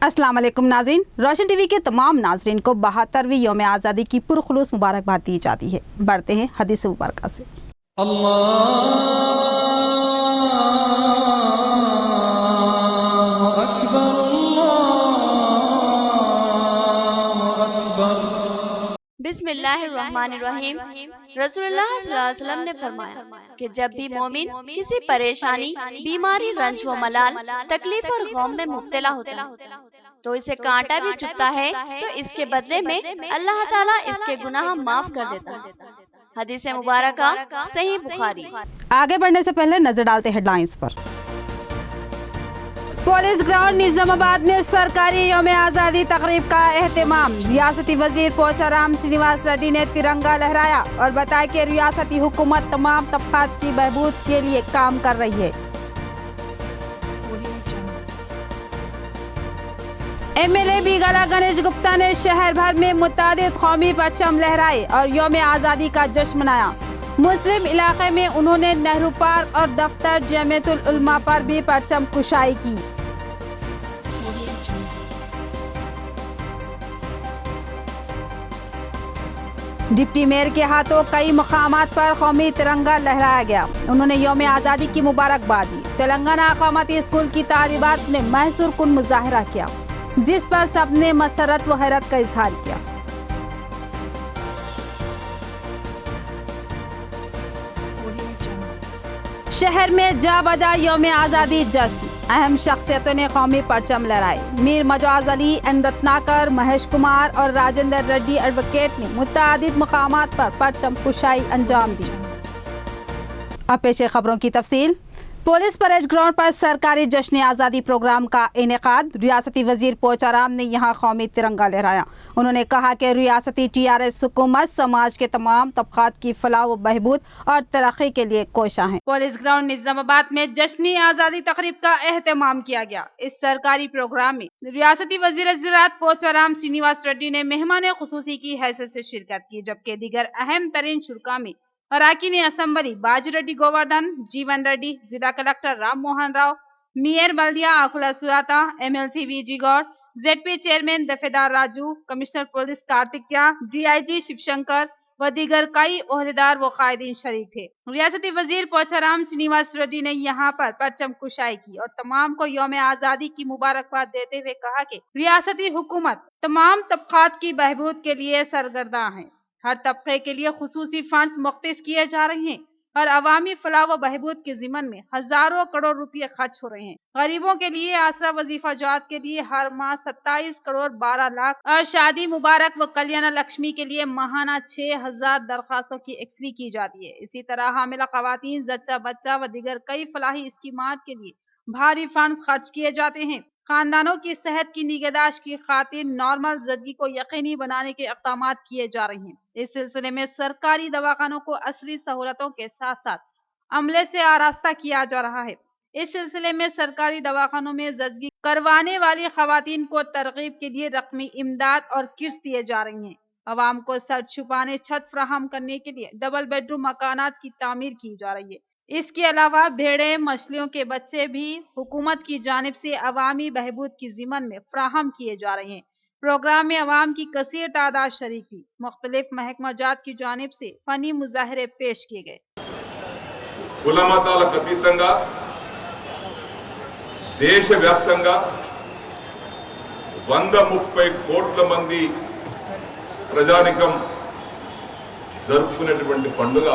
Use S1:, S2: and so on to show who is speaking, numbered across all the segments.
S1: अस्सलाम वालेकुम नाज़रीन, रोशन टीवी के तमाम नाज़रीन को 72वीं यौम आज़ादी की पुरखुलूस मुबारकबाद दी जाती है। बढ़ते हैं हदीस मुबारक से।
S2: बिस्मिल्लाहिर्रहमानिर्रहीम। रसूलुल्लाह सल्लल्लाहु अलैहि वसल्लम ने फरमाया कि जब भी मोमिन किसी परेशानी, बीमारी, रंज व मलाल, तकलीफ और गम में मुब्तला होता है तो इसे कांटा भी चुभता है तो इसके बदले में अल्लाह ताला इसके गुनाह माफ कर देता है। हदीस मुबारका सही बुखारी।
S1: आगे बढ़ने से पहले नजर डालते हेडलाइंस पर। पुलिस ग्राउंड निजामाबाद में सरकारी यौम आज़ादी तकरीब का एहतमाम। रियासती वजीर पोचाराम श्रीनिवास रेड्डी ने तिरंगा लहराया और बताया कि रियासती हुकूमत तमाम तबकात की बहबूद के लिए काम कर रही है। एमएलए बीगाला गणेश गुप्ता ने शहर भर में मुतादिद कौमी परचम लहराए और यौम आज़ादी का जश्न मनाया। मुस्लिम इलाके में उन्होंने नेहरू पार्क और दफ्तर जमीयतुल उलमा पर भी परचम कुशाई की। डिप्टी मेयर के हाथों कई मकामात पर कौमी तिरंगा लहराया गया। उन्होंने यौम आज़ादी की मुबारकबाद दी। तेलंगाना अकामती स्कूल की तालिबात ने महसूर कुन मुजाहरा किया, जिस पर सबने मसरत व हैरत का इजहार किया। शहर में जा बजा यौम आज़ादी जश्न। अहम शख्सियतों ने कौमी परचम लहराए। मीर मजाज अली, एन रत्नाकर, महेश कुमार और राजेंद्र रेड्डी एडवोकेट ने मुतादिद मकामात पर परचम कुशाई अंजाम दी। अब पेश खबरों की तफसील। पुलिस परेड ग्राउंड पर सरकारी जश्न आज़ादी प्रोग्राम का इनेकाद। रियासती वजीर पोचाराम ने यहाँ कौमी तिरंगा लहराया। उन्होंने कहा कि रियासती TRS हुकूमत समाज के तमाम तबकात की फलाह व बहबूद और तरक्की के लिए कोशा है। पुलिस ग्राउंड निजामाबाद में जश्न आज़ादी तकरीब का एहतमाम किया गया। इस सरकारी प्रोग्राम में रियासती वजीर ज़राअत पोचाराम श्रीनिवास रेड्डी ने मेहमान खुसूसी की हैसियत से शिरकत की, जबकि दीगर अहम तरीन शुरा में अराकीन असम्बली बाजिरेड्डी गोवर्धन, जीवन रेड्डी, जिला कलेक्टर राम मोहन राव, मेयर बल्दिया Akula Suyata, MLC VG Goud, ZP chairman Dafedar Raju, commissioner police Karthikeya, DIG Shivashankar व दीगर कई ओहदेदार व कायदीन शरीक थे। रियासती वजीर पोचाराम श्रीनिवास रेड्डी ने यहाँ पर परचम कुशाई की और तमाम को यौम आज़ादी की मुबारकबाद देते हुए कहा कि रियासती हुकूमत तमाम तबकात की बहबूद के लिए सरगर्दा है। हर तबके के लिए खुसूसी फंड्स मुख्तस किए जा रहे हैं और अवामी फलाह व बहबूद के ज़िमन में हजारों करोड़ रुपये खर्च हो रहे हैं। गरीबों के लिए आसरा वजीफा जात के लिए हर माह 27 करोड़ 12 लाख और शादी मुबारक व कल्याण लक्ष्मी के लिए माहाना 6000 दरखास्तों की एक्सवी की जाती है। इसी तरह हामिला खवातीन, जच्चा बच्चा व दीगर कई फलाही स्कीमात के लिए भारी फंड्स खर्च किए जाते हैं। खानदानों की सेहत की निगहदाश्त की खातिर नॉर्मल जिंदगी को यकीनी बनाने के इक़दाम किए जा रहे हैं। इस सिलसिले में सरकारी दवाखानों को असली सहूलतों के साथ साथ अमले से आरास्ता किया जा रहा है। इस सिलसिले में सरकारी दवाखानों में जजगी करवाने वाली खवातीन को तरगीब के लिए रकमी इमदाद और किस्त दिए जा रही हैं। अवाम को सर छुपाने छत फराहम करने के लिए डबल बेडरूम मकानात की तामीर की जा रही है। इसके अलावा भेड़े, मछलियों के बच्चे भी हुकूमत की जानिब से अवामी बहबूद की ज़िमन में फ्राहम किए जा रहे हैं। प्रोग्राम में अवाम की कसीर तादाद शरीक थी। मुख्तलिफ महकमा जात की जानिब से फनी मुजाहरे पेश किए गए।
S3: కులమతాలకు అతీతంగా దేశవ్యాప్తంగా 130 కోట్ల మంది ప్రజానికం జరుపుకునేటువంటి పండుగ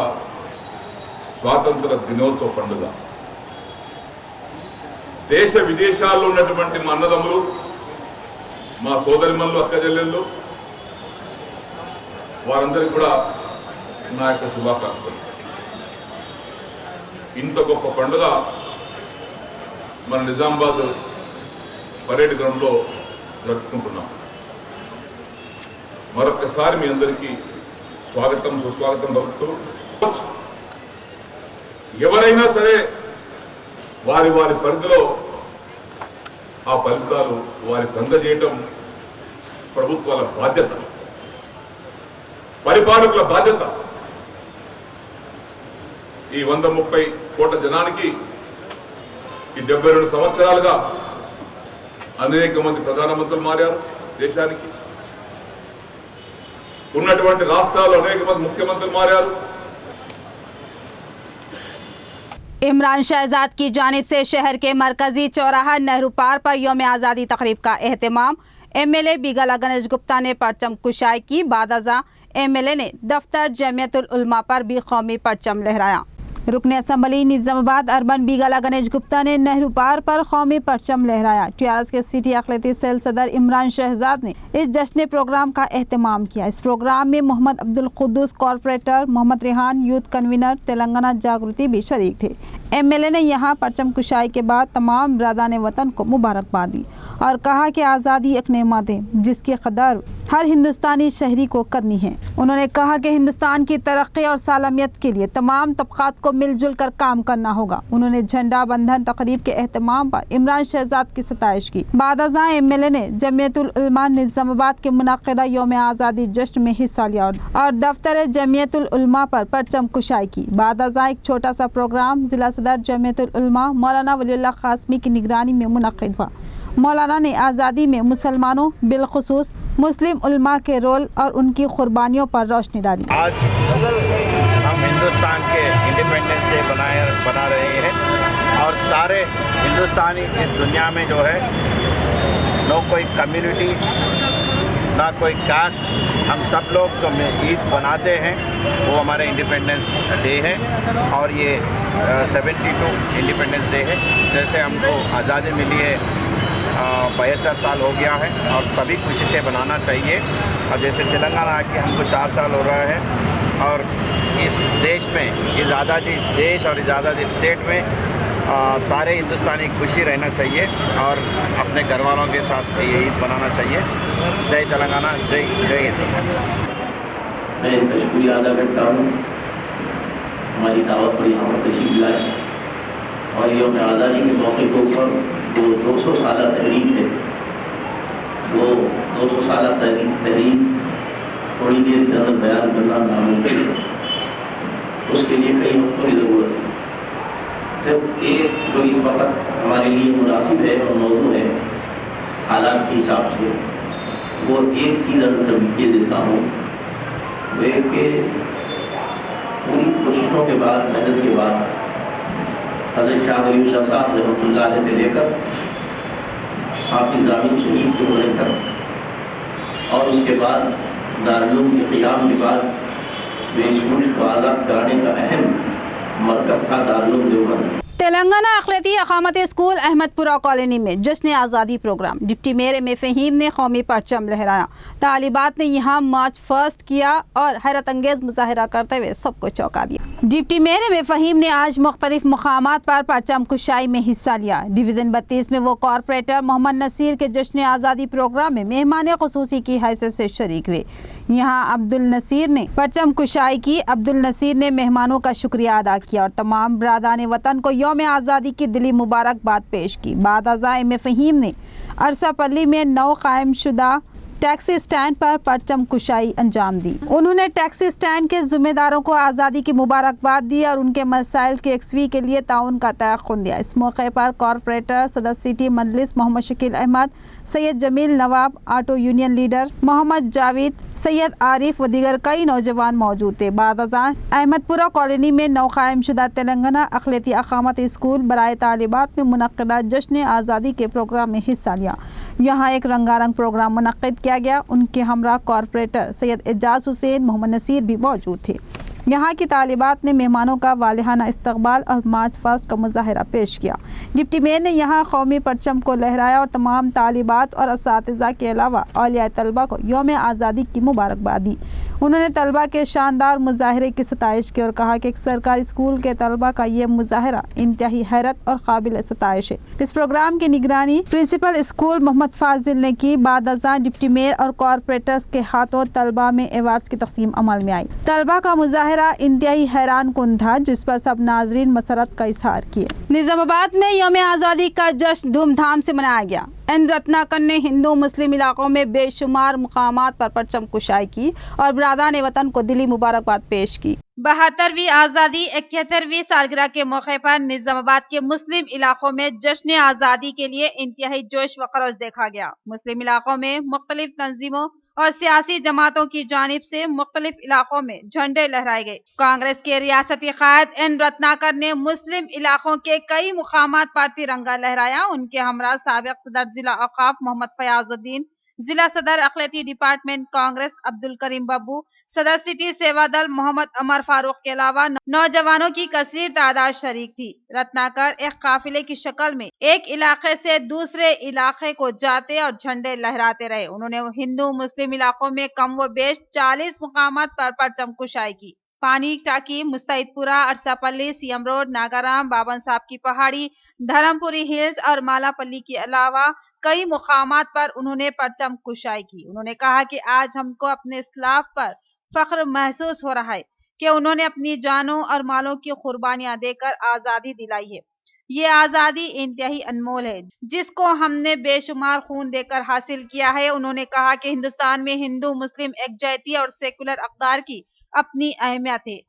S3: స్వాతంత్ర దినోత్సవ పండుగ. దేశ విదేశాల్లో ఉన్నటువంటి మా అన్నదమ్ములు, మా సోదరిమణులు, అక్క చెల్లెళ్ళు వారందరికీ కూడా నా యొక్క శుభాకాంక్షలు. ఇంత గొప్ప పండుగ మన నిజామాబాద్ పరేడ్ గ్రౌండ్లో జరుపుకుంటున్నాం. మరొకసారి మీ అందరికీ స్వాగతం, సుస్వాగతం పలుకుతూ ఎవరైనా సరే వారి వారి పరిధిలో ఆ ఫలితాలు వారికి అందజేయటం ప్రభుత్వాల బాధ్యత, పరిపాలకుల బాధ్యత. ఈ 130 కోట్ల జనానికి ఈ 72 సంవత్సరాలుగా అనేక మంది ప్రధానమంత్రులు మారారు దేశానికి, ఉన్నటువంటి రాష్ట్రాల్లో అనేక మంది ముఖ్యమంత్రులు మారారు.
S1: इमरान शहजाद की जानिब से शहर के मरकजी चौराहा नेहरू पार्क पर यौम आज़ादी तकरीब का एहतमाम। MLA बीगाला गणेश गुप्ता ने परचम कुशाई की। बाद अज़ां MLA ने दफ्तर जमीयतुल उलमा पर भी कौमी परचम लहराया। रुकन असम्बली निज़ामाबाद अर्बन बीगाला गणेश गुप्ता ने नेहरू पार्क पर कौमी परचम लहराया। TRS के सिटी अक़लियती सेल सदर इमरान शहजाद ने इस जश्न प्रोग्राम का एहतमाम किया। इस प्रोग्राम में Mohammed Abdul Quddus corporator, Mohammed Rehan youth convener Telangana Jagruthi भी शरीक थे। MLA ने यहाँ परचम कुशाई के बाद तमाम बरादरान वतन को मुबारकबाद दी और कहा कि आज़ादी एक नेमत है जिसकी कदर हर हिंदुस्तानी शहरी को करनी है। उन्होंने कहा कि हिंदुस्तान की तरक्की और सालमियत के लिए तमाम तबक़ात को मिलजुल कर काम करना होगा। उन्होंने झंडा बंधन तकरीब के एहतमाम पर इमरान शहजाद की सताइश की। बाद अज़ां MLA ने जमीयतुल उलमा निज़ामाबाद के मुनक़िदा यौम आज़ादी जश्न में हिस्सा लिया और दफ्तर जमीयतुल उलमा पर परचम कुशाई की। बाद अज़ां एक छोटा सा प्रोग्राम ज़िला सदर जमीयतुल उलमा मौलाना वलीउल्लाह क़ासमी की निगरानी में मुनक़िद हुआ। मौलाना ने आज़ादी में मुसलमानों बिलखुसूस मुस्लिम उलमा के रोल और उनकी कुर्बानियों पर रोशनी डाली।
S4: आज हम हिंदुस्तान के इंडिपेंडेंस डे बना रहे हैं और सारे हिंदुस्तानी इस दुनिया में जो है न कोई कम्युनिटी ना कोई कास्ट, हम सब लोग जो ईद बनाते हैं वो हमारे इंडिपेंडेंस डे है और ये 72 इंडिपेंडेंस डे है। जैसे हमको आज़ादी मिली है 72 साल हो गया है और सभी खुशी से बनाना चाहिए। और जैसे तेलंगाना के हमको 4 साल हो रहा है और इस देश में इस आज़ादी देश और इस आज़ादी स्टेट में सारे हिंदुस्तानी खुशी रहना चाहिए और अपने घर वालों के साथ ये ईद बनाना चाहिए। जय तेलंगाना, जय हिंद।
S5: मैं इनका शुक्रिया अदा करता हूँ, हमारी दावत पर यहाँ पर तशरीफ लाए और यौम आज़ादी के मौके के ऊपर वो 200 साल तहरीक है, वो 200 साल तहरीक थोड़ी देर के अंदर बयान करना नामुमकिन है। उसके लिए कई हफ्तों की ज़रूरत है। सिर्फ एक जो इस वक्त हमारे लिए मुनासिब है और मौजूद है हालात के हिसाब से, वो एक चीज़ अगर ये देता हूँ वे कि पूरी कोशिशों के बाद, मेहनत के बाद हज़रत शाह वलीउल्लाह साहब रहमतुल्लाह अलैह से लेकर हाफिज़ आमीन शहीद के होने तक और उसके बाद दारुल उलूम के क़ियाम के बाद वे इस मुल्क को आज़ाद कराने का अहम मरकज़ था दारुल उलूम देवबंद।
S1: तेलंगाना अक़लियती अक़ामती स्कूल अहमदपुरा कॉलोनी में जश्न आज़ादी programme. Deputy mayor M Faheem ने कौमी परचम लहराया। तालिबात ने यहाँ मार्च फर्स्ट किया और हैरत अंगेज़ मुजाहरा करते हुए सबको चौंका दिया। डिप्टी मेयर एम फ़हीम ने आज मुख्तलिफ मकामात पर परचम कुशाई में हिस्सा लिया। डिवीज़न 32 में वो कॉरपोरेटर मोहम्मद नसीर के जश्न आज़ादी प्रोग्राम में मेहमान ख़ुसूसी की हैसियत से शरीक हुए। यहाँ अब्दुल नसीर ने परचम कुशाई की। अब्दुल नसीर ने मेहमानों का शुक्रिया अदा किया और तमाम बरादरान वतन को यौम आज़ादी की दिली मुबारकबाद पेश की। बाद अज़ां एम फ़हीम ने अरसापल्ली में नौ कायम शुदा टैक्सी स्टैंड पर परचम कुशाई अंजाम दी। उन्होंने टैक्सी स्टैंड के ज़िम्मेदारों को आज़ादी की मुबारकबाद दी और उनके मसाइल के यकसवी के लिए ताउन का तयक़ुन दिया। इस मौके पर कॉरपोरेटर, सदर city Majlis Mohammed Shakeel Ahmed, Syed Jameel Nawab, auto union leader Mohammed Javed, Syed Arif व दीगर कई नौजवान मौजूद थे। बाद अज़ां अहमदपुरा कॉलोनी में नौ कायम शुदा तेलंगाना अक़लियती अक़ामती स्कूल बराए तालिबात में मुनक़िदा जश्न आज़ादी के प्रोग्राम में हिस्सा लिया। यहाँ एक रंगारंग प्रोग्राम मुनक़िद किया गया। उनके हमरा कॉरपोरेटर सैयद एजाज हुसैन, मोहम्मद नसीर भी मौजूद थे। यहाँ की तालिबात ने मेहमानों का वालिहाना इस्तकबाल और मार्च फास्ट का मुजाहरा पेश किया। डिप्टी मेयर ने यहाँ कौमी परचम को लहराया और तमाम तालिबात और असातिज़ा के अलावा औलिया तलबा को यौम आज़ादी की मुबारकबाद दी। उन्होंने तलबा के शानदार मुजाहरे की सताइश की और कहा कि एक सरकारी स्कूल के तलबा का ये मुजाहरा इंतहाई हैरत और काबिल सताइश है। इस प्रोग्राम की निगरानी प्रिंसिपल स्कूल मोहम्मद फाजिल ने की। बाद अज़ां डिप्टी मेयर और कॉरपोरेटर्स के हाथों तलबा में अवार्ड्स की तकसीम अमल में आई। तलबा का मुजाहरा इंतहाई हैरान कुन था, जिस पर सब नाजरीन मसरत का इजहार किए। निज़ामाबाद में यौम आज़ादी का जश्न धूमधाम से मनाया गया। एन रत्नाकर ने हिंदू मुस्लिम इलाकों में बेशुमार मुकामात पर परचम कुशाई की और बरादरान वतन को दिली मुबारकबाद पेश की। 72वीं आज़ादी 71वीं सालगिरह के मौके पर निजामाबाद के मुस्लिम इलाकों में जश्न आज़ादी के लिए इंतहाई जोश व खरोश देखा गया। मुस्लिम इलाकों में मुख्तलिफ तंजीमों और सियासी जमातों की जानिब से मुख्तलिफ इलाकों में झंडे लहराए गए। कांग्रेस के रियासती कायद एन रत्नाकर ने मुस्लिम इलाकों के कई मुकामात पर तिरंगा लहराया। उनके हमरा साबिक सदर जिला औकाफ मोहम्मद फयाजुद्दीन, जिला सदर अखिलती डिपार्टमेंट कांग्रेस अब्दुल करीम बब्बू, सदर सिटी सेवा दल मोहम्मद अमर फारूक के अलावा नौजवानों की कसीर तादाद शरीक थी। रत्नाकर एक काफिले की शक्ल में एक इलाके से दूसरे इलाके को जाते और झंडे लहराते रहे। उन्होंने हिंदू मुस्लिम इलाकों में कम व बेश 40 मुकामात पर परचम कुशाई की। पानी टाकी, मुस्तैदपुरा, अरसापल्ली, सीएम रोड, नागाराम, बाबन साहब की पहाड़ी, धर्मपुरी हिल्स और मालापल्ली के अलावा कई मुकामात पर उन्होंने परचम कुशाई की। उन्होंने कहा कि आज हमको अपने इस्लाफ पर फख्र महसूस हो रहा है कि उन्होंने अपनी जानों और मालों की कुर्बानियां देकर आज़ादी दिलाई है। ये आज़ादी इंतहाई अनमोल है जिसको हमने बेशुमार खून देकर हासिल किया है। उन्होंने कहा कि हिंदुस्तान में हिंदू मुस्लिम एकजहती और सेकुलर अक़दार की अपनी अहमियत है।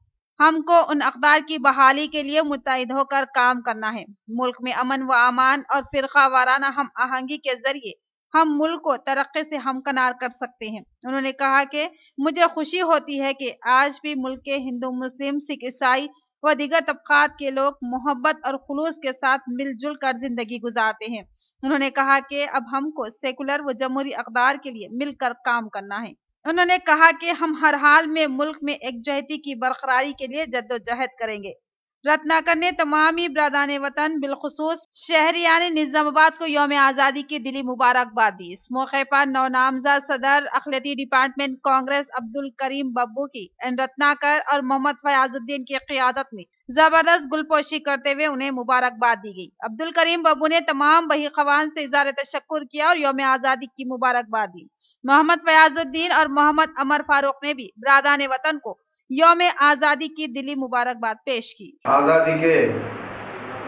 S1: हमको उन अक़दार की बहाली के लिए मुत्तहिद होकर काम करना है। मुल्क में अमन व अमान और फिरका वाराना हम आहंगी के जरिए हम मुल्क को तरक्की से हमकनार कर सकते हैं। उन्होंने कहा कि मुझे खुशी होती है कि आज भी मुल्क के हिंदू मुस्लिम सिख ईसाई व दीगर तबकात के लोग मोहब्बत और खुलूस के साथ मिलजुल कर जिंदगी गुजारते हैं। उन्होंने कहा कि अब हमको सेकुलर व जमहूरी अक़दार के लिए मिलकर काम करना है। उन्होंने कहा कि हम हर हाल में मुल्क में एकजहती की बरकरारी के लिए जद्दोजहद करेंगे। रत्नाकर ने तमामी बरादान वतन बिलखुसूस शहरियान निजामाबाद को यौम आज़ादी की दिली मुबारकबाद दी। इस मौके पर नौ नामजद सदर अखिलती डिपार्टमेंट कांग्रेस अब्दुल करीम बब्बू की एन रत्नाकर और मोहम्मद फयाजुद्दीन की क़ियादत में जबरदस्त गुलपोशी करते हुए उन्हें मुबारकबाद दी गई। अब्दुल करीम बब्बू ने तमाम बही खवान से इज़हार तशक्कुर किया और यौम आज़ादी की मुबारकबाद दी। मोहम्मद फयाजुद्दीन और मोहम्मद अमर फारूक ने भी बरादान वतन को यौम आज़ादी की दिली मुबारकबाद पेश की।
S6: आज़ादी के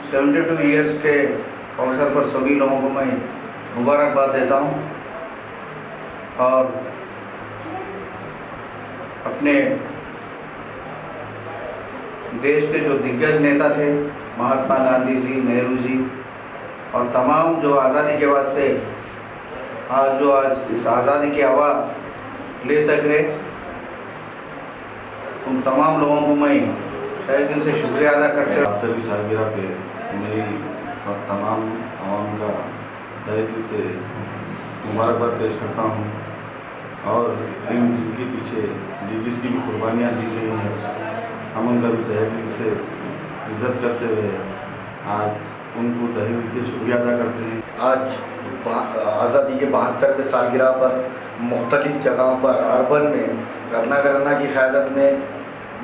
S6: 72 ईयर्स के अवसर पर सभी लोगों को मैं मुबारकबाद देता हूं और अपने देश के जो दिग्गज नेता थे महात्मा गांधी जी, नेहरू जी और तमाम जो आज़ादी के वास्ते आज इस आज़ादी की हवा ले सके, उन तमाम लोगों को मैं तहे दिल से शुक्रिया अदा करते हैं।
S7: 72वीं सालगिरह पे मेरी तमाम आवाम का तहे दिल से मुबारकबाद पेश करता हूँ और जिनके पीछे जिसकी भी कुर्बानियाँ दी गई हैं हम उनका भी तहे दिल से इज़्ज़त करते हुए आज उनको तहे दिल से शुक्रिया अदा करते हैं।
S8: आज आज़ादी के 72वें सालगिरह पर मुख्तलिफ़ जगहों पर अर्बन में रत्नाकर अन्ना की क़यादत में,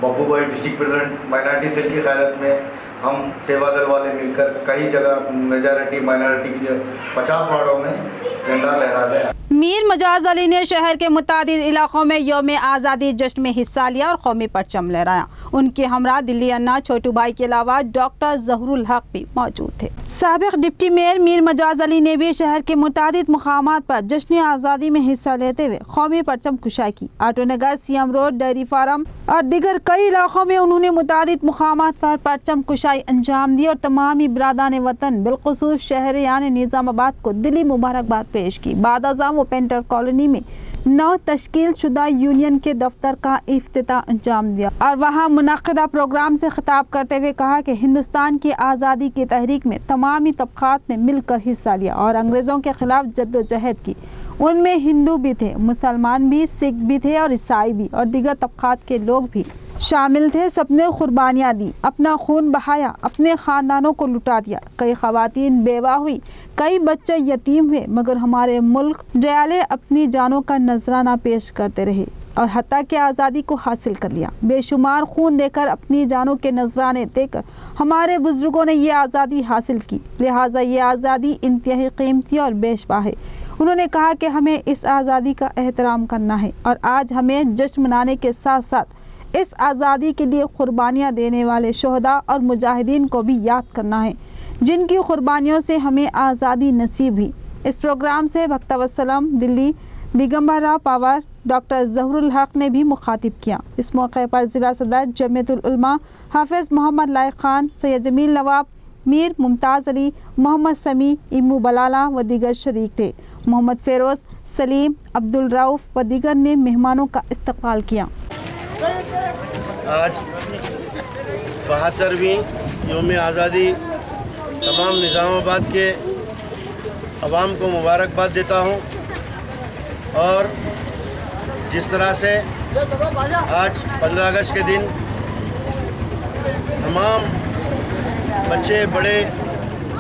S8: बब्बू भाई डिस्ट्रिक्ट प्रेसिडेंट माइनॉरिटी सेल की क़यादत में हम सेवा दल वाले मिलकर कई जगह मेजॉरिटी माइनॉरिटी की 50 वार्डों में झंडा लहरा गया।
S1: मीर मजाज अली ने शहर के मुतादिद इलाकों में यौम आज़ादी जश्न में हिस्सा लिया और कौमी परचम लहराया। उनके हमरा दिल्ली अन्ना छोटू भाई के अलावा डॉक्टर जहरुल हक भी मौजूद थे। साबिक डिप्टी मेयर मीर मजाज अली ने भी शहर के मुतादिद मुकामात पर जश्न आज़ादी में हिस्सा लेते हुए कौमी परचम कुशाई की। ऑटो नगर, सीएम रोड, डेयरी फार्म और दीगर कई इलाकों में उन्होंने मुतादिद मुकामात पर परचम कुशाई अंजाम दी और तमामी बरादान वतन बिलखुसूस शहरियान निजामाबाद को दिली मुबारकबाद पेश की। बाद अज़ाम वो पेंटर कॉलोनी में नौ तश्कील शुदा यूनियन के दफ्तर का इफ्तिताह अंजाम दिया और वहाँ मुनक़िदा प्रोग्राम से खिताब करते हुए कहा कि हिंदुस्तान की आज़ादी की तहरीक में तमामी तबक़ात ने मिलकर हिस्सा लिया और अंग्रेज़ों के ख़िलाफ़ जद्दोजहद की। उनमें हिंदू भी थे, मुसलमान भी, सिख भी थे और ईसाई भी और दीगर तबक़ात के लोग भी शामिल थे। सबने कुर्बानियाँ दी, अपना खून बहाया, अपने ख़ानदानों को लुटा दिया। कई ख़वातीन बेवा हुई, कई बच्चे यतीम हुए, मगर हमारे मुल्क जयाले अपनी जानों का नजराना पेश करते रहे और हत्ता के आज़ादी को हासिल कर लिया। बेशुमार खून देकर, अपनी जानों के नजराने देकर हमारे बुजुर्गों ने ये आज़ादी हासिल की, लिहाजा ये आज़ादी इंतहाई कीमती और बेशबा है। उन्होंने कहा कि हमें इस आज़ादी का एहतराम करना है और आज हमें जश्न मनाने के साथ साथ इस आज़ादी के लिए कुर्बानियाँ देने वाले शोहदा और मुजाहिदीन को भी याद करना है, जिनकी कुर्बानियों से हमें आज़ादी नसीब हुई। इस प्रोग्राम से भक्ता वसलम, दिल्ली, दिगंबर राव पावर, ڈاکٹر ظہور الحق نے بھی مخاطب کیا۔ اس موقع پر ضلع صدر جمعیت العلماء حافظ محمد لائق خان، سید جمیل نواب، میر ممتاز علی، محمد سمیع، ایمو بلالہ و دیگر شریک تھے۔ محمد فیروز، سلیم، عبدالرؤف و دیگر نے مہمانوں کا استقبال کیا۔
S9: آج 72ویں یوم آزادی تمام نظام آباد کے عوام کو مبارکباد دیتا ہوں، اور جس طرح سے آج 15 اگست کے دن تمام بچے بڑے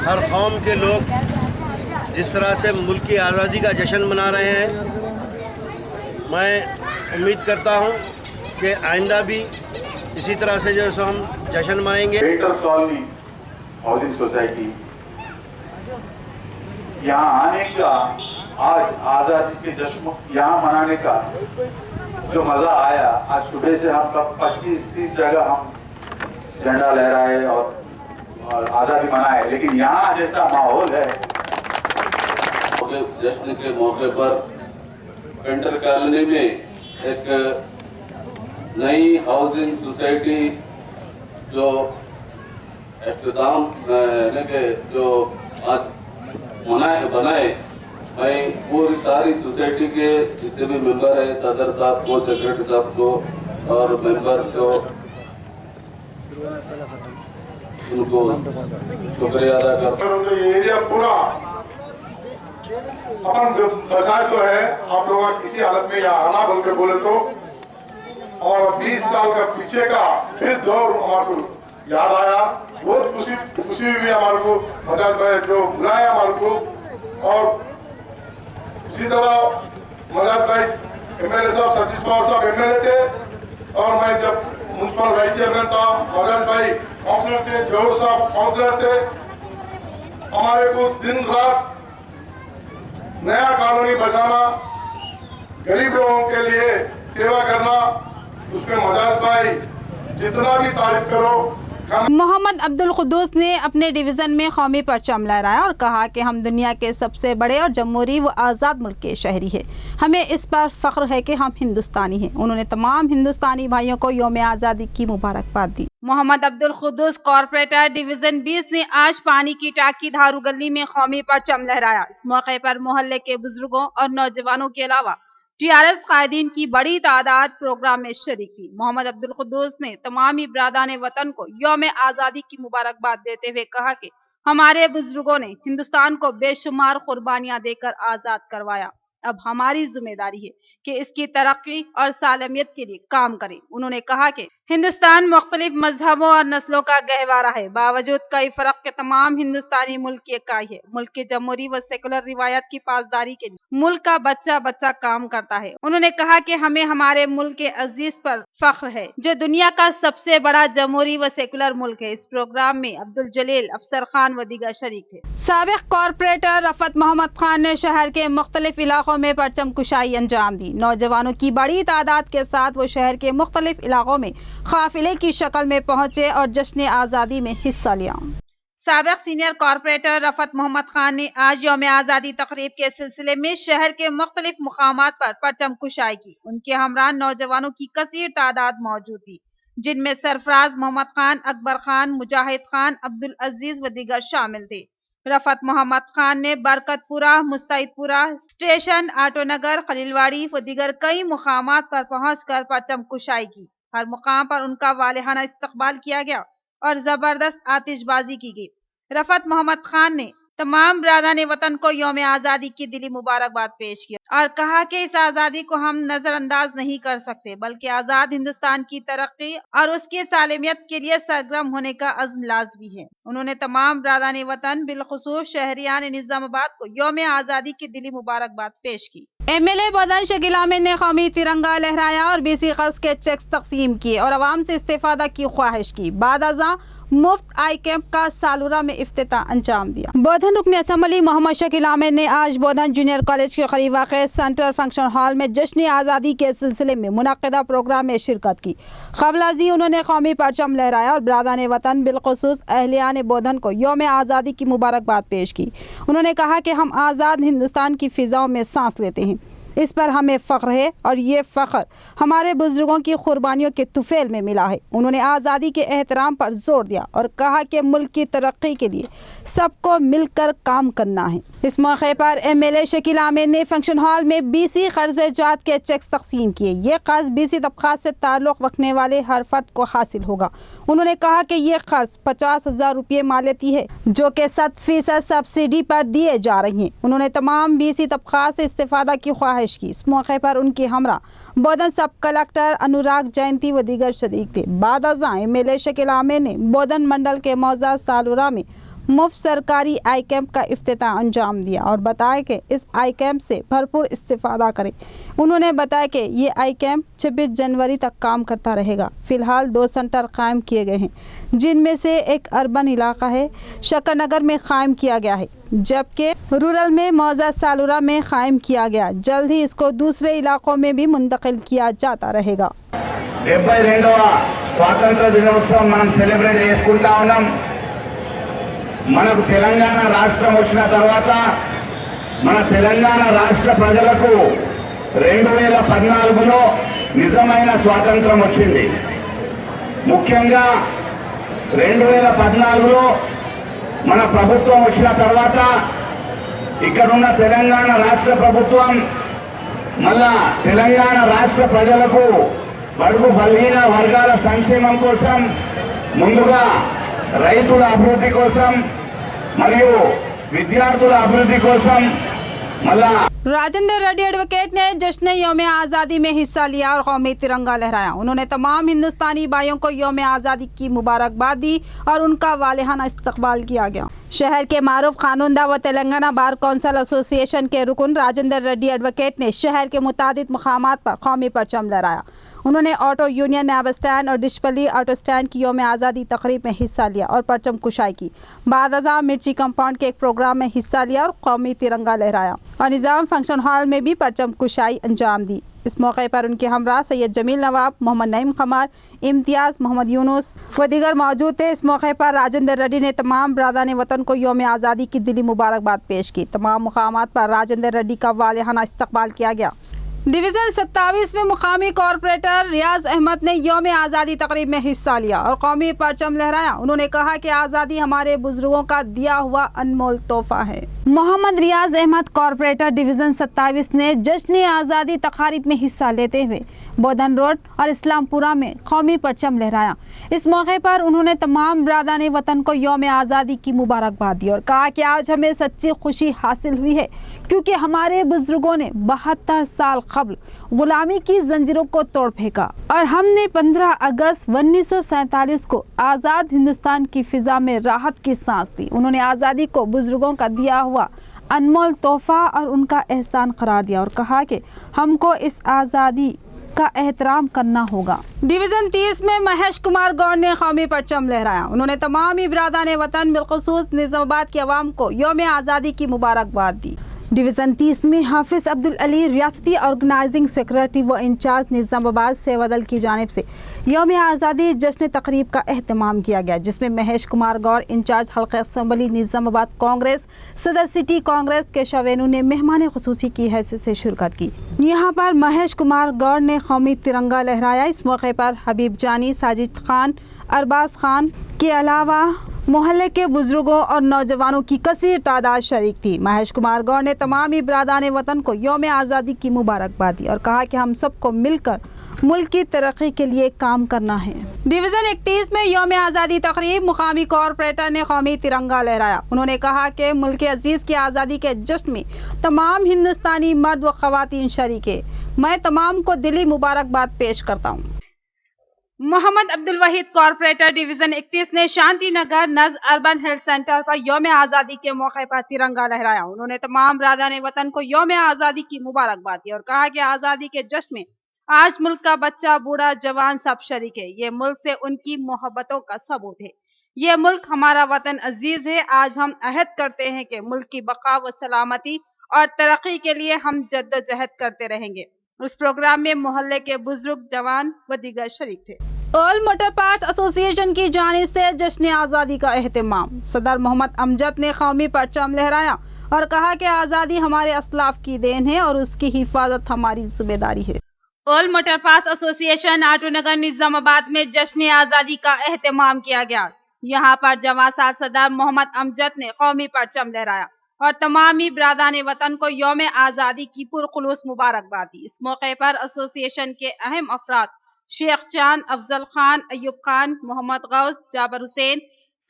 S9: ہر قوم کے لوگ جس طرح سے ملک کی آزادی کا جشن منا رہے ہیں، میں امید کرتا ہوں کہ آئندہ بھی اسی طرح سے جو ہم جشن منائیں گے۔
S10: پیٹر کالونی ہاؤسنگ سوسائٹی یہاں آنے کا، آج آزادی کے جشن یہاں منانے کا جو مزہ آیا، آج صبح سے ہم تب 25-30 جگہ ہم جھنڈا لہرائے اور آزادی منائے، لیکن یہاں جیسا ماحول ہے
S11: جشن کے موقع پر پینٹر کالونی میں ایک نئی ہاؤسنگ سوسائٹی جو اختتام جو آج بنائے، میں پوری ساری سوسائٹی کے جتنے بھی ممبر ہیں، صدر صاحب کو، سیکرٹری صاحب کو اور ممبرز کو، ان کو شکریہ ادا کرتا ہوں۔
S10: یہ ایریا پورا اپن بچاش تو ہے، آپ لوگ کسی حالت میں یہاں آنا بول کے بولے تو، اور 20 سال کا پیچھے کا پھر دور ہمارے کو یاد آیا، بہت خوشی بھی ہمارے کو بجاج بھائی جو بلایا ہمارے کو، اور اسی طرح مجاج بھائی ایم ایل اے صاحب، سچیش پوار صاحب ایم ایل اے تھے، اور میں جب میونسپل وائس چیئرمین تھا، مجاج بھائی کاؤنسلر تھے، جوہر صاحب کاؤنسلر تھے، ہمارے کو دن رات نیا کالونی بچانا، غریب لوگوں کے لیے سیوا کرنا، اس میں مجاز بھائی جتنا بھی تعریف کرو۔
S1: محمد عبدالقدوس نے اپنے ڈویژن میں قومی پرچم لہرایا اور کہا کہ ہم دنیا کے سب سے بڑے اور جمہوری و آزاد ملک کے شہری ہیں، ہمیں اس پر فخر ہے کہ ہم ہندوستانی ہیں۔ انہوں نے تمام ہندوستانی بھائیوں کو یوم آزادی کی مبارکباد دی۔ محمد عبدالقدوس کارپوریٹر ڈویژن 20 نے آج پانی کی ٹانکی دھارو گلی میں قومی پرچم لہرایا۔ اس موقع پر محلے کے بزرگوں اور نوجوانوں کے علاوہ TRS قائدین کی بڑی تعداد پروگرام میں شریک تھی۔ محمد عبدالقدوس نے تمامی برادران وطن کو یوم آزادی کی مبارکباد دیتے ہوئے کہا کہ ہمارے بزرگوں نے ہندوستان کو بے شمار قربانیاں دے کر آزاد کروایا، اب ہماری ذمہ داری ہے کہ اس کی ترقی اور سالمیت کے لیے کام کریں۔ انہوں نے کہا کہ ہندوستان مختلف مذہبوں اور نسلوں کا گہوارہ ہے، باوجود کئی فرق کے تمام ہندوستانی ملک کی اکائی ہے۔ ملک کی جمہوری و سیکولر روایات کی پاسداری کے لیے ملک کا بچہ بچہ کام کرتا ہے۔ انہوں نے کہا کہ ہمیں ہمارے ملک کے عزیز پر فخر ہے جو دنیا کا سب سے بڑا جمہوری و سیکولر ملک ہے۔ اس پروگرام میں عبدالجلیل، افسر خان و دیگر شریک تھے۔ سابق کارپوریٹر رفعت محمد خان نے شہر کے مختلف علاقوں میں پرچم کشائی انجام دی۔ نوجوانوں کی بڑی تعداد کے ساتھ وہ شہر کے مختلف علاقوں میں قافلے کی شکل میں پہنچے اور جشن آزادی میں حصہ لیا۔ سابق سینئر کارپوریٹر رفعت محمد خان نے آج یوم آزادی تقریب کے سلسلے میں شہر کے مختلف مقامات پر پرچم کشائی کی۔ ان کے ہمراہ نوجوانوں کی کثیر تعداد موجود تھی، جن میں سرفراز محمد خان، اکبر خان، مجاہد خان، عبدالعزیز و دیگر شامل تھے۔ رفعت محمد خان نے برکت پورہ، مستعد پورہ اسٹیشن، آٹو نگر، خلیل واڑی و دیگر کئی مقامات پر پہنچ کر پرچم کشائی کی۔ ہر مقام پر ان کا والہانہ استقبال کیا گیا اور زبردست آتش بازی کی گئی۔ رفعت محمد خان نے تمام برادران وطن کو یوم آزادی کی دلی مبارکباد پیش کیا اور کہا کہ اس آزادی کو ہم نظر انداز نہیں کر سکتے، بلکہ آزاد ہندوستان کی ترقی اور اس کی سالمیت کے لیے سرگرم ہونے کا عزم لازمی ہے۔ انہوں نے تمام برادران وطن بالخصوص شہریان نظام آباد کو یوم آزادی کی دلی مبارکباد پیش کی۔ MLA بودھن شکیل احمد نے قومی ترنگا لہرایا اور 20 قرض کے چیکس تقسیم کیے اور عوام سے استفادہ کی خواہش کی۔ بعد ازاں مفت آئی کیمپ کا سالورہ میں افتتاح انجام دیا۔ بودھن رکن اسمبلی محمد شکیل احمد نے آج بودھن جونیئر کالج کے قریب واقع سینٹرل فنکشن ہال میں جشن آزادی کے سلسلے میں منعقدہ پروگرام میں شرکت کی۔ قبل ازیں انہوں نے قومی پرچم لہرایا اور برادران وطن بالخصوص اہلیان بودھن کو یوم آزادی کی مبارکباد پیش کی۔ انہوں نے کہا کہ ہم آزاد ہندوستان کی فضاؤں میں سانس لیتے ہیں، इस पर हमें फ़ख्र है और ये फ़ख्र हमारे बुजुर्गों की कुर्बानियों के तुफैल में मिला है। उन्होंने आज़ादी के एहतराम पर जोर दिया और कहा कि मुल्क की तरक्की के लिए सबको मिलकर काम करना है। इस मौके पर MLA शकील आमिर ने फंक्शन हॉल में BC कर्ज़-ए-जात के चेक्स तकसीम किए। ये कर्ज BC तबक़ात से ताल्लुक़ रखने वाले हर फर्द को हासिल होगा। उन्होंने कहा कि ये कर्ज 50,000 रुपये मालियती है जो कि 100% सब्सिडी पर दिए जा रही हैं। उन्होंने तमाम BC तबक़ात से इस्तिफ़ादा की ख्वाहिश की। इस मौके पर उनके हमरा बोधन सब कलेक्टर अनुराग जयंती व दीगर शरीक थे। बाद अज़ां MLA शकील आमिर ने बोधन मंडल के मौज़ा सालुरा में मुफ्त सरकारी आई कैंप का इफ्तिताह अंजाम दिया और बताया कि इस आई कैंप से भरपूर इस्तिफ़ादा करें। उन्होंने बताया कि ये आई कैंप 26 जनवरी तक काम करता रहेगा। फ़िलहाल 2 सेंटर कायम किए गए हैं, जिनमें से एक अर्बन इलाका है शकरनगर में कायम किया गया है, जबकि रूरल में मौज़ा सालुरा में कायम किया गया। जल्द ही इसको दूसरे इलाकों में भी मुंतकिल किया जाता रहेगा।
S12: 72వ స్వాతంత్ర దినోత్సవం మనం సెలబ్రేట్ చేసుకుంటా ఉన్నాం। మనకు తెలంగాణ రాష్ట్రం వచ్చిన తర్వాత మన తెలంగాణ రాష్ట్ర ప్రజలకు 2014లో నిజమైన స్వాతంత్రం వచ్చింది। ముఖ్యంగా 2014లో మన ప్రభుత్వం వచ్చిన తర్వాత ఇక్కడున్న తెలంగాణ రాష్ట్ర ప్రభుత్వం మళ్ళా తెలంగాణ రాష్ట్ర ప్రజలకు బడుగు బలహీన వర్గాల సంక్షేమం కోసం ముందుగా రైతుల అభివృద్ధి కోసం మరియు విద్యార్థుల అభివృద్ధి కోసం మళ్ళా
S1: राजेंद्र रेड्डी एडवोकेट ने जश्न यौम आज़ादी में हिस्सा लिया और कौमी तिरंगा लहराया। उन्होंने तमाम हिंदुस्तानी भाइयों को यौम आज़ादी की मुबारकबाद दी और उनका वालिहाना इस्तकबाल किया गया। शहर के मारूफ खानुंदा व तेलंगाना बार कौंसिल एसोसिएशन के रुकन राजेंद्र रेड्डी एडवोकेट ने शहर के मुतादिद मकामात पर कौमी परचम लहराया। उन्होंने ऑटो यूनियन नैब स्टैंड और डिशपली ऑटो स्टैंड की यौम आज़ादी तकरीब में हिस्सा लिया और परचम कुशाई की। बाद अज़ां मिर्ची कंपाउंड के एक प्रोग्राम में हिस्सा लिया और कौमी तिरंगा लहराया और निज़ाम फंक्शन हॉल में भी परचम कुशाई अंजाम दी। इस मौके पर उनके हमरा सैयद जमील नवाब, मोहम्मद नईम कमर, इम्तियाज़, मोहम्मद यूनुस व दीगर मौजूद थे। इस मौके पर राजेंद्र रेड्डी ने तमाम बरादरान वतन को यौम आज़ादी की दिली मुबारकबाद पेश की। तमाम मुकामात पर राजेंद्र रेड्डी का वालिहाना इस्तकबाल किया गया। डिवीज़न 27 में मुकामी कॉरपोरेटर रियाज अहमद ने यौम आज़ादी तकरीब में हिस्सा लिया और कौमी परचम लहराया। उन्होंने कहा कि आज़ादी हमारे बुजुर्गों का दिया हुआ अनमोल तोहफा है। मोहम्मद रियाज अहमद कॉरपोरेटर डिवीज़न 27 ने जश्न आज़ादी तकारीब में हिस्सा लेते हुए बोधन रोड और इस्लामपुरा में कौमी परचम लहराया। इस मौके पर उन्होंने तमाम बरादरान वतन को यौम आज़ादी की मुबारकबाद दी और कहा कि आज हमें सच्ची खुशी हासिल हुई है क्योंकि हमारे बुजुर्गों ने 72 साल कबल गुलामी की जंजीरों को तोड़ फेंका और हमने 15 अगस्त 1947 को आज़ाद हिंदुस्तान की फिजा में राहत की सांस ली। उन्होंने आज़ादी को बुजुर्गों का दिया हुआ अनमोल तोहफा और उनका एहसान करार दिया और कहा कि हमको इस आज़ादी का एहतराम करना होगा। डिवीज़न 30 में महेश कुमार गौड़ ने कौमी परचम लहराया। उन्होंने तमाम बरादरान वतन बिलखुसूस निज़ामाबाद की आवाम को यौम आज़ादी की मुबारकबाद दी। डिवीज़न 30 में हाफिज़ अब्दुल अली रियासती ऑर्गेनाइजिंग सेक्रेटरी व इंचार्ज निज़ामाबाद सेवादल की जानिब से यौम आज़ादी जश्न तकरीब का एहतमाम किया गया, जिसमें महेश कुमार गौड़ इंचार्ज हल्का असम्बली निज़ामाबाद कांग्रेस सदर सिटी कांग्रेस के शवेनू ने मेहमान खुसूसी की हैसियत से शिरकत की। यहाँ पर महेश कुमार गौड़ ने कौमी तिरंगा लहराया। इस मौके पर हबीब जानी, साजिद खान, अरबाज खान के अलावा मोहल्ले के बुजुर्गों और नौजवानों की कसीर तादाद शरीक थी। महेश कुमार गौड़ ने तमाम बरादरान वतन को यौम आज़ादी की मुबारकबाद दी और कहा कि हम सबको मिलकर मुल्क की तरक्की के लिए काम करना है। डिवीज़न 31 में यौम आज़ादी तकरीब मुकामी कॉरपोरेटर ने कौमी तिरंगा लहराया। उन्होंने कहा कि मुल्क अजीज़ की आज़ादी के जश्न में तमाम हिंदुस्तानी मर्द व ख़वातीन शरीक है। मैं तमाम को दिली मुबारकबाद पेश करता हूँ। मोहम्मद अब्दुल वहीद कॉरपोरेटर डिवीज़न 31 ने Shanti Nagar नज़ urban health centre पर यौम आज़ादी के मौके पर तिरंगा लहराया। उन्होंने तमाम बरादरान वतन को यौम आज़ादी की मुबारकबाद दी और कहा कि आज़ादी के जश्न में आज मुल्क का बच्चा, बूढ़ा, जवान सब शरीक है। ये मुल्क से उनकी मोहब्बतों का सबूत है। ये मुल्क हमारा वतन अजीज है। आज हम अहद करते हैं कि मुल्क की बका व सलामती और तरक्की के लिए हम जद्दोजहद करते रहेंगे। इस प्रोग्राम में मोहल्ले के बुजुर्ग, जवान व दीगर शरीक थे। ऑल मोटर पार्ट्स एसोसिएशन की जानिब से जश्न आज़ादी का एहतमाम। सदर मोहम्मद अमजद ने कौमी परचम लहराया اور کہا کہ آزادی ہمارے اسلاف کی دین ہے اور اس کی حفاظت ہماری ذمہ داری ہے۔ آل موٹر پاس ایسوسی ایشن آٹو نگر نظام آباد میں جشن آزادی کا اہتمام کیا گیا۔ یہاں پر جمع سال صدر محمد امجد نے قومی پرچم لہرایا اور تمامی برادران وطن کو یوم آزادی کی پرخلوص مبارکباد دی۔ اس موقع پر ایسوسی ایشن کے اہم افراد شیخ چاند، افضل خان، ایوب خان، محمد غوث، جابر حسین،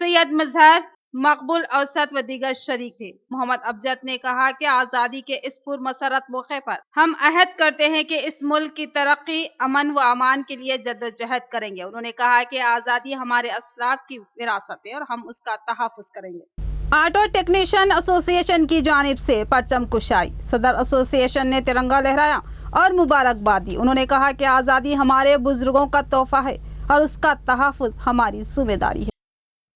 S1: سید مظہر، مقبول اوسط و دیگر شریک تھے۔ محمد امجد نے کہا کہ آزادی کے اس پرمسرت موقع پر ہم عہد کرتے ہیں کہ اس ملک کی ترقی، امن و امان کے لیے جدوجہد کریں گے۔ انہوں نے کہا کہ آزادی ہمارے اسلاف کی وراثت ہے اور ہم اس کا تحفظ کریں گے۔ آٹو ٹیکنیشین ایسوسی ایشن کی جانب سے پرچم کشائی، صدر ایسوسی ایشن نے ترنگا لہرایا اور مبارکباد دی۔ انہوں نے کہا کہ آزادی ہمارے بزرگوں کا تحفہ ہے اور اس کا تحفظ ہماری ذمہ داری ہے۔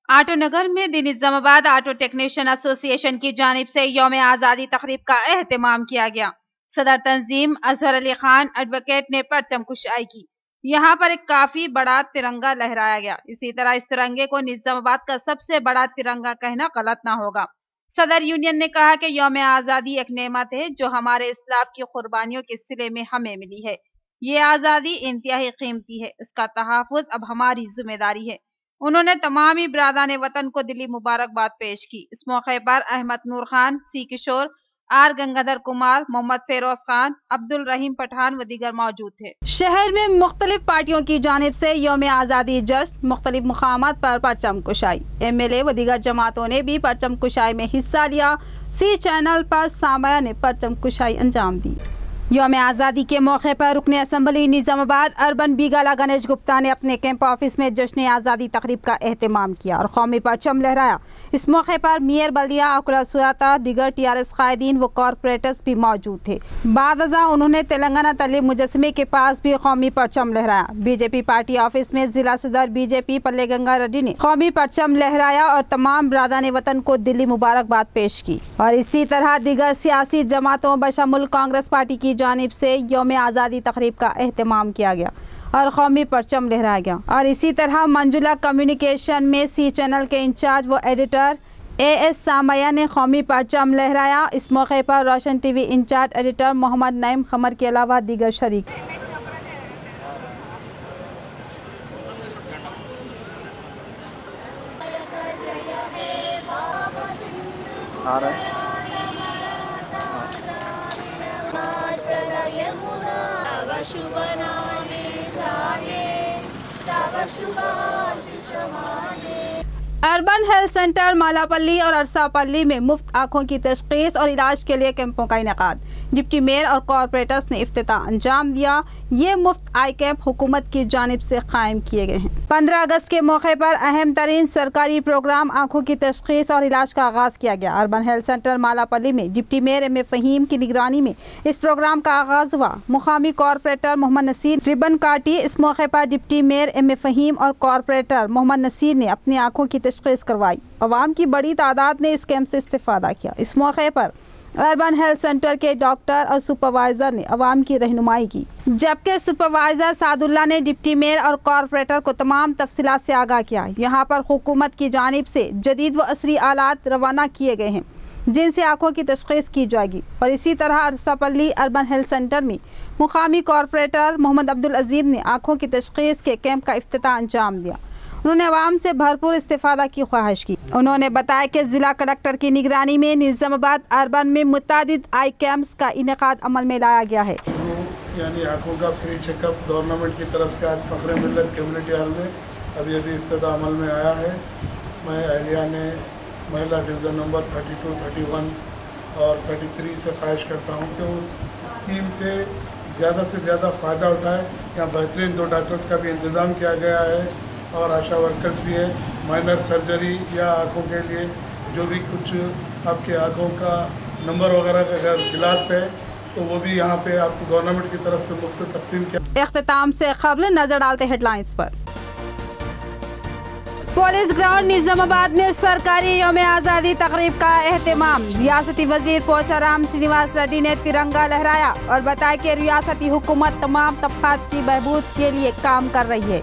S1: آٹو نگر میں دی نظام آباد آٹو ٹیکنیشین ایسوسی ایشن کی جانب سے یوم آزادی تقریب کا اہتمام کیا گیا۔ صدر تنظیم اظہر علی خان ایڈوکیٹ نے پرچم کشائی کی۔ یہاں پر ایک کافی بڑا ترنگا لہرایا گیا۔ اسی طرح اس ترنگے کو نظام آباد کا سب سے بڑا ترنگا کہنا غلط نہ ہوگا۔ صدر یونین نے کہا کہ یوم آزادی ایک نعمت ہے جو ہمارے اسلاف کی قربانیوں کے صلے میں ہمیں ملی ہے۔ یہ آزادی انتہائی قیمتی ہے، اس کا تحفظ اب ہماری ذمہ داری ہے۔ انہوں نے تمامی برادران وطن کو دلی مبارکباد پیش کی۔ اس موقع پر احمد نور خان، سی کشور، آر گنگادھر کمار، محمد فیروز خان، عبد الرحیم پٹھان و دیگر موجود تھے۔ شہر میں مختلف پارٹیوں کی جانب سے یوم آزادی جشن، مختلف مقامات پر پرچم کشائی، ایم ایل اے و دیگر جماعتوں نے بھی پرچم کشائی میں حصہ لیا۔ سی چینل پر سامعہ نے پرچم کشائی انجام دی۔ یوم آزادی کے موقع پر رکن اسمبلی نظام آباد اربن بیگالا گنیش گپتا نے اپنے کیمپ آفس میں جشن آزادی تقریب کا اہتمام کیا اور قومی پرچم لہرایا۔ اس موقع پر میئر بلدیہ اکلا سیاتا، دیگر TRS قائدین و کارپوریٹرز بھی موجود تھے۔ بعد ازاں انہوں نے تلنگانہ تعلیم مجسمے کے پاس بھی قومی پرچم لہرایا۔ B J P party office میں ضلع صدر BJP پلے گنگا ریڈی نے قومی پرچم لہرایا اور تمام برادران وطن کو دلی مبارکباد پیش کی۔ اور اسی طرح دیگر سیاسی جماعتوں بشمول کانگریس پارٹی کی جانب سے یوم آزادی تقریب کا اہتمام کیا گیا اور قومی پرچم لہرایا گیا۔ اور اسی طرح منجولا کمیونیکیشن میں سی چینل کے انچارج و ایڈیٹر AS سامعہ نے قومی پرچم لہرایا۔ اس موقع پر روشن ٹی وی انچارج ایڈیٹر محمد نعیم قمر کے علاوہ دیگر شریک۔ اربن ہیلتھ سینٹر مالاپلی اور ارساپلی میں مفت آنکھوں کی تشخیص اور علاج کے لیے کیمپوں کا انعقاد۔ ڈپٹی میئر اور کارپوریٹرز نے افتتاح انجام دیا۔ یہ مفت آئی کیمپ حکومت کی جانب سے قائم کیے گئے ہیں۔ 15 اگست کے موقع پر اہم ترین سرکاری پروگرام آنکھوں کی تشخیص اور علاج کا آغاز کیا گیا۔ اربن ہیلتھ سینٹر مالاپلی میں ڈپٹی میئر M.A. فہیم کی نگرانی میں اس پروگرام کا آغاز ہوا۔ مقامی کارپوریٹر محمد نصیر ربن کاٹی۔ اس موقع پر ڈپٹی میئر M.A. فہیم اور کارپوریٹر محمد نصیر نے اپنی آنکھوں کی تشخیص کروائی۔ عوام کی بڑی تعداد نے اس کیمپ سے استفادہ کیا۔ اس موقع پر اربن ہیلتھ سینٹر کے ڈاکٹر اور سپروائزر نے عوام کی رہنمائی کی، جبکہ سپروائزر سعد اللہ نے ڈپٹی میئر اور کارپوریٹر کو تمام تفصیلات سے آگاہ کیا۔ یہاں پر حکومت کی جانب سے جدید و عصری آلات روانہ کیے گئے ہیں جن سے آنکھوں کی تشخیص کی جائے گی۔ اور اسی طرح ارساپلی اربن ہیلتھ سینٹر میں مقامی کارپوریٹر محمد عبدالعظیم نے آنکھوں کی تشخیص کے کیمپ کا افتتاح انجام دیا۔ انہوں نے عوام سے بھرپور استفادہ کی خواہش کی۔ انہوں نے بتایا کہ ضلع کلکٹر کی نگرانی میں نظام آباد اربن میں متعدد آئی کیمپس کا انعقاد عمل میں لایا گیا ہے۔
S10: یعنی آنکھوں کا فری چیک اپ گورنمنٹ کی طرف سے آج فخر ملت کمیونٹی ہال میں ابھی افتتاح عمل میں آیا ہے۔ میں اہلیہ نے مہیلا ڈویژن نمبر 32، 31 اور 33 سے خواہش کرتا ہوں کہ اس اسکیم سے زیادہ فائدہ اٹھائے۔ یہاں بہترین 2 ڈاکٹرز کا بھی انتظام کیا گیا ہے اور آشا ورکرز بھی ہے۔ مائنر سرجری یا آنکھوں کے لیے جو بھی کچھ آپ کے آنکھوں کا نمبر وغیرہ کا اگر گلاس ہے تو وہ بھی یہاں پہ آپ کو گورنمنٹ کی طرف سے مفت تقسیم کیا۔
S1: اختتام سے قبل نظر ڈالتے ہیڈ لائنز پر۔ پولیس گراؤنڈ نظام آباد میں سرکاری یوم آزادی تقریب کا اہتمام۔ ریاستی وزیر پوچارام سرینواس ریڈی نے ترنگا لہرایا اور بتایا کہ ریاستی حکومت تمام طبقات کی بہبود کے لیے کام کر رہی ہے۔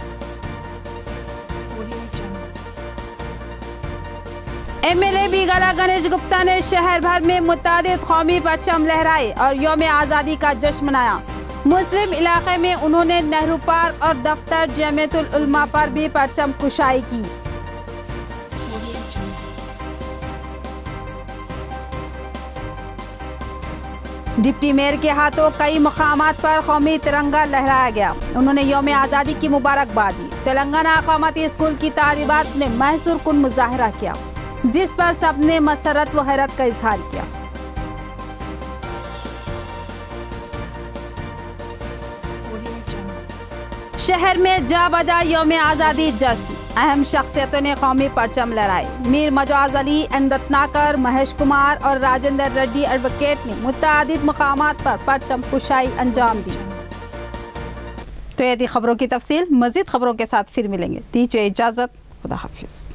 S1: MLA बीगाला गणेश गुप्ता ने शहर भर में मुतादिद कौमी परचम लहराए और यौम आज़ादी का जश्न मनाया। मुस्लिम इलाके में उन्होंने नेहरू पार्क और दफ्तर जमीयतुल उलमा पर भी परचम कुशाई की। डिप्टी मेयर के हाथों कई मकामात पर कौमी तिरंगा लहराया गया। उन्होंने यौम आज़ादी की मुबारकबाद दी। तेलंगाना अकामती स्कूल की तालिबात ने महसूर कुन मुजाहरा किया, जिस पर सबने मसरत व हैरत का इजहार किया। शहर में जा बजा यौम आज़ादी जश्न, अहम शख्सियतों ने कौमी परचम लहराए। मीर मजवाज अली, एन रत्नाकर, महेश कुमार और राजेंद्र रेड्डी एडवोकेट ने मुतादिद मकामात पर परचम कुशाई अंजाम दी। तो ये थी खबरों की तफसील। मजीद खबरों के साथ फिर मिलेंगे। दीजिए इजाजत, खुदा हाफिज।